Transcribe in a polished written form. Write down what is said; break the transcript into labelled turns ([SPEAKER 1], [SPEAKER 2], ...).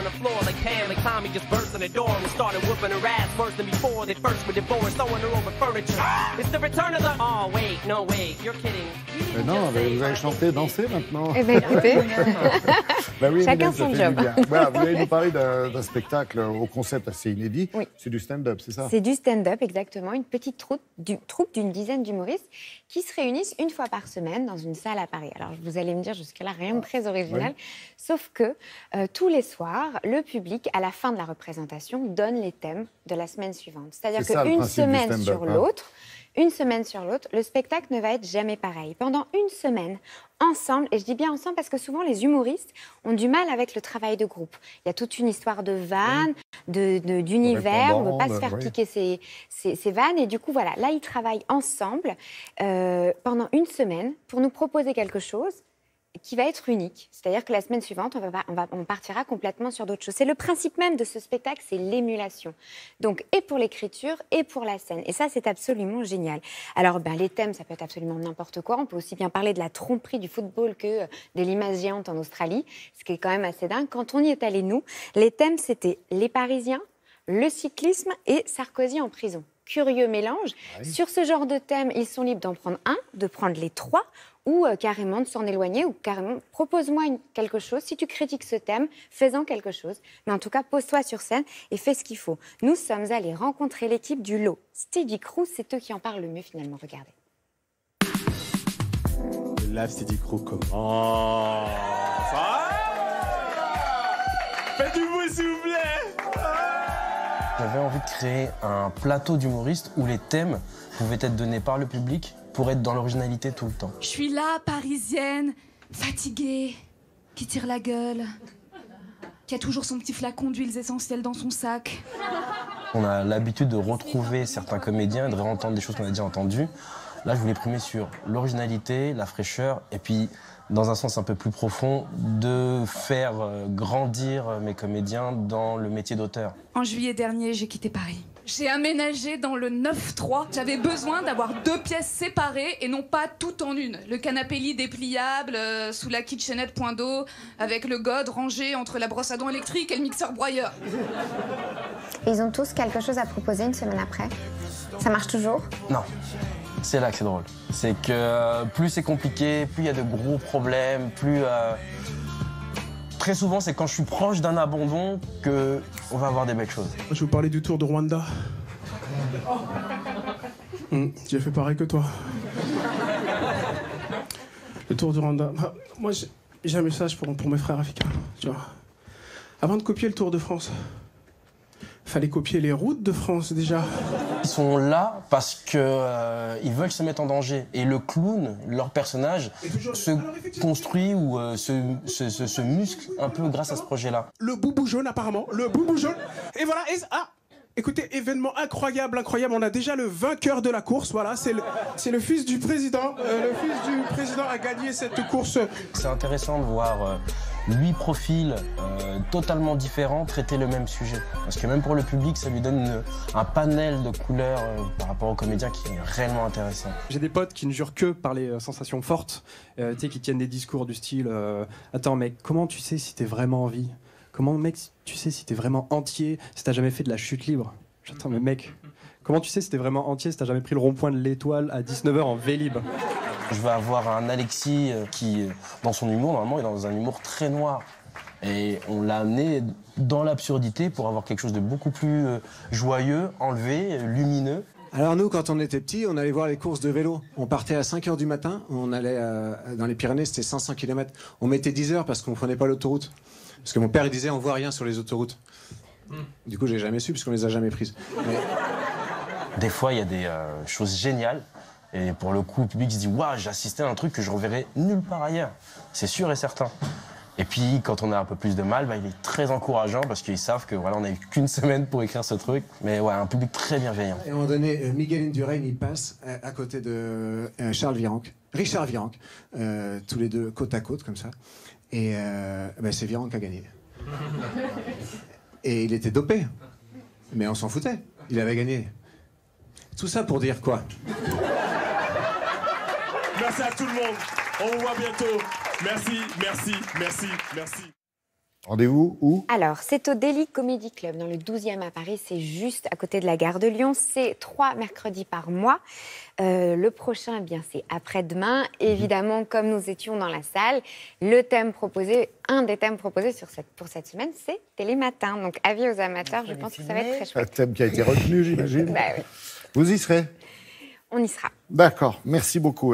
[SPEAKER 1] the floor like Pam, like Tommy just burst in the door and started whooping her ass worse than before. They first were divorced, throwing her over furniture. It's the return of the... Oh, wait, no, wait, you're kidding.
[SPEAKER 2] Non, vous allez chanter, danser maintenant.
[SPEAKER 3] Eh bien, écoutez,
[SPEAKER 2] Bah oui,
[SPEAKER 3] chacun
[SPEAKER 2] Mylène, ça
[SPEAKER 3] son
[SPEAKER 2] fait
[SPEAKER 3] job.
[SPEAKER 2] du bien. Voilà, vous allez nous parler d'un spectacle au concept assez inédit.
[SPEAKER 3] Oui.
[SPEAKER 2] C'est du stand-up, c'est ça?
[SPEAKER 3] c'est du stand-up, exactement. Une petite troupe d'une dizaine d'humoristes qui se réunissent une fois par semaine dans une salle à Paris. Alors, vous allez me dire, jusque-là, rien de très original.
[SPEAKER 2] Oui.
[SPEAKER 3] Sauf que tous les soirs, le public, à la fin de la représentation, donne les thèmes de la semaine suivante. C'est-à-dire
[SPEAKER 2] C'est ça, le
[SPEAKER 3] qu'une
[SPEAKER 2] principe du
[SPEAKER 3] semaine
[SPEAKER 2] stand-up,
[SPEAKER 3] sur
[SPEAKER 2] hein.
[SPEAKER 3] l'autre, une semaine sur l'autre, le spectacle ne va être jamais pareil. Pendant une semaine, ensemble, et je dis bien ensemble parce que souvent les humoristes ont du mal avec le travail de groupe. Il y a toute une histoire de vannes, d'univers, on ne veut pas se faire
[SPEAKER 2] oui.
[SPEAKER 3] piquer ses vannes. Et du coup, voilà, là, ils travaillent ensemble pendant une semaine pour nous proposer quelque chose qui va être unique. C'est-à-dire que la semaine suivante, on partira complètement sur d'autres choses. C'est le principe même de ce spectacle, c'est l'émulation. Donc, et pour l'écriture, et pour la scène. Et ça, c'est absolument génial. Alors, les thèmes, ça peut être absolument n'importe quoi. On peut aussi bien parler de la tromperie du football que de l'image géante en Australie, ce qui est quand même assez dingue. Quand on y est allé, nous, les thèmes, c'était les Parisiens, le cyclisme et Sarkozy en prison. Curieux mélange.
[SPEAKER 2] oui.
[SPEAKER 3] Sur ce genre de thème, ils sont libres d'en prendre un, de prendre les trois, ou carrément de s'en éloigner, ou carrément propose-moi quelque chose. Si tu critiques ce thème, fais-en quelque chose. Mais en tout cas, pose-toi sur scène et fais ce qu'il faut. Nous sommes allés rencontrer l'équipe du lot. Steady Crew, c'est eux qui en parlent le mieux finalement. Regardez.
[SPEAKER 4] La Steady Crew comment ça va? Faites du bruit s'il vous plaît.
[SPEAKER 5] J'avais envie de créer un plateau d'humoristes où les thèmes pouvaient être donnés par le public pour être dans l'originalité tout le temps.
[SPEAKER 6] Je suis là, parisienne, fatiguée, qui tire la gueule, qui a toujours son petit flacon d'huiles essentielles dans son sac.
[SPEAKER 5] On a l'habitude de retrouver certains comédiens et de réentendre des choses qu'on a déjà entendues. Là, je voulais primer sur l'originalité, la fraîcheur et puis, dans un sens un peu plus profond, de faire grandir mes comédiens dans le métier d'auteur.
[SPEAKER 6] En juillet dernier, j'ai quitté Paris. J'ai aménagé dans le 9-3. J'avais besoin d'avoir 2 pièces séparées et non pas tout en une. Le canapé lit dépliable, sous la kitchenette point d'eau, avec le gode rangé entre la brosse à dents électrique et le mixeur broyeur.
[SPEAKER 7] Ils ont tous quelque chose à proposer une semaine après. Ça marche toujours?
[SPEAKER 5] Non, c'est là que c'est drôle. C'est que plus c'est compliqué, plus il y a de gros problèmes, plus... Très souvent, c'est quand je suis proche d'un abandon qu'on va avoir des belles choses.
[SPEAKER 4] Je vais vous parler du Tour de Rwanda. J'ai fait pareil que toi. Le Tour du Rwanda. Moi, j'ai un message pour mes frères africains. Tu vois. Avant de copier le Tour de France, fallait copier les routes de France déjà.
[SPEAKER 5] Ils sont là parce que ils veulent se mettre en danger. Et le clown, leur personnage, se construit ou se muscle un peu grâce à ce projet-là.
[SPEAKER 4] Le boubou jaune, apparemment. Le boubou jaune. Et voilà. Écoutez, événement incroyable. On a déjà le vainqueur de la course. Voilà, c'est le fils du président. Le fils du président a gagné cette course.
[SPEAKER 5] C'est intéressant de voir 8 profils totalement différents traiter le même sujet. Parce que même pour le public, ça lui donne un panel de couleurs par rapport aux comédiens qui est réellement intéressant.
[SPEAKER 8] J'ai des potes qui ne jurent que par les sensations fortes, qui tiennent des discours du style attends mec, comment tu sais si t'es vraiment en vie? Comment mec, tu sais si t'es vraiment entier, si t'as jamais fait de la chute libre? J'attends mais mec, comment tu sais si t'es vraiment entier si t'as jamais pris le rond-point de l'Étoile à 19h en Vélib?
[SPEAKER 5] Je vais avoir un Alexis qui, dans son humour, normalement, est dans un humour très noir. Et on l'a amené dans l'absurdité pour avoir quelque chose de beaucoup plus joyeux, enlevé, lumineux.
[SPEAKER 9] Alors nous, quand on était petits, on allait voir les courses de vélo. On partait à 5h du matin, on allait dans les Pyrénées, c'était 500 km. On mettait 10 heures parce qu'on ne prenait pas l'autoroute. Parce que mon père, il disait, on voit rien sur les autoroutes. Du coup, j'ai jamais su, parce qu'on les a jamais prises. Mais...
[SPEAKER 5] Des fois, il y a des choses géniales. Et pour le coup, le public se dit « Waouh, j'ai assisté à un truc que je reverrai nulle part ailleurs. » C'est sûr et certain. Et puis, quand on a un peu plus de mal, il est très encourageant parce qu'ils savent que voilà, on n'a eu qu'une semaine pour écrire ce truc. Mais ouais, un public très bienveillant.
[SPEAKER 9] Et à un moment donné, Miguel Indurain, il passe à côté de Richard Virenque, tous les deux côte à côte, comme ça. Et c'est Virenque qui a gagné. Et il était dopé. Mais on s'en foutait. Il avait gagné. Tout ça pour dire quoi?
[SPEAKER 4] Merci à tout le monde. On vous voit bientôt. Merci, merci, merci, merci.
[SPEAKER 2] Rendez-vous où?
[SPEAKER 3] Alors, c'est au Daily Comedy Club, dans le 12e à Paris. C'est juste à côté de la gare de Lyon. C'est 3 mercredis par mois. Le prochain, eh bien, c'est après-demain. Évidemment, comme nous étions dans la salle, le thème proposé, un des thèmes proposés pour cette semaine, c'est Télématin. Donc, avis aux amateurs, je pense que ça va être très
[SPEAKER 2] Un
[SPEAKER 3] chouette.
[SPEAKER 2] thème qui a été retenu, j'imagine.
[SPEAKER 3] Bah oui,
[SPEAKER 2] Vous y serez?
[SPEAKER 3] on y sera.
[SPEAKER 2] D'accord, merci beaucoup.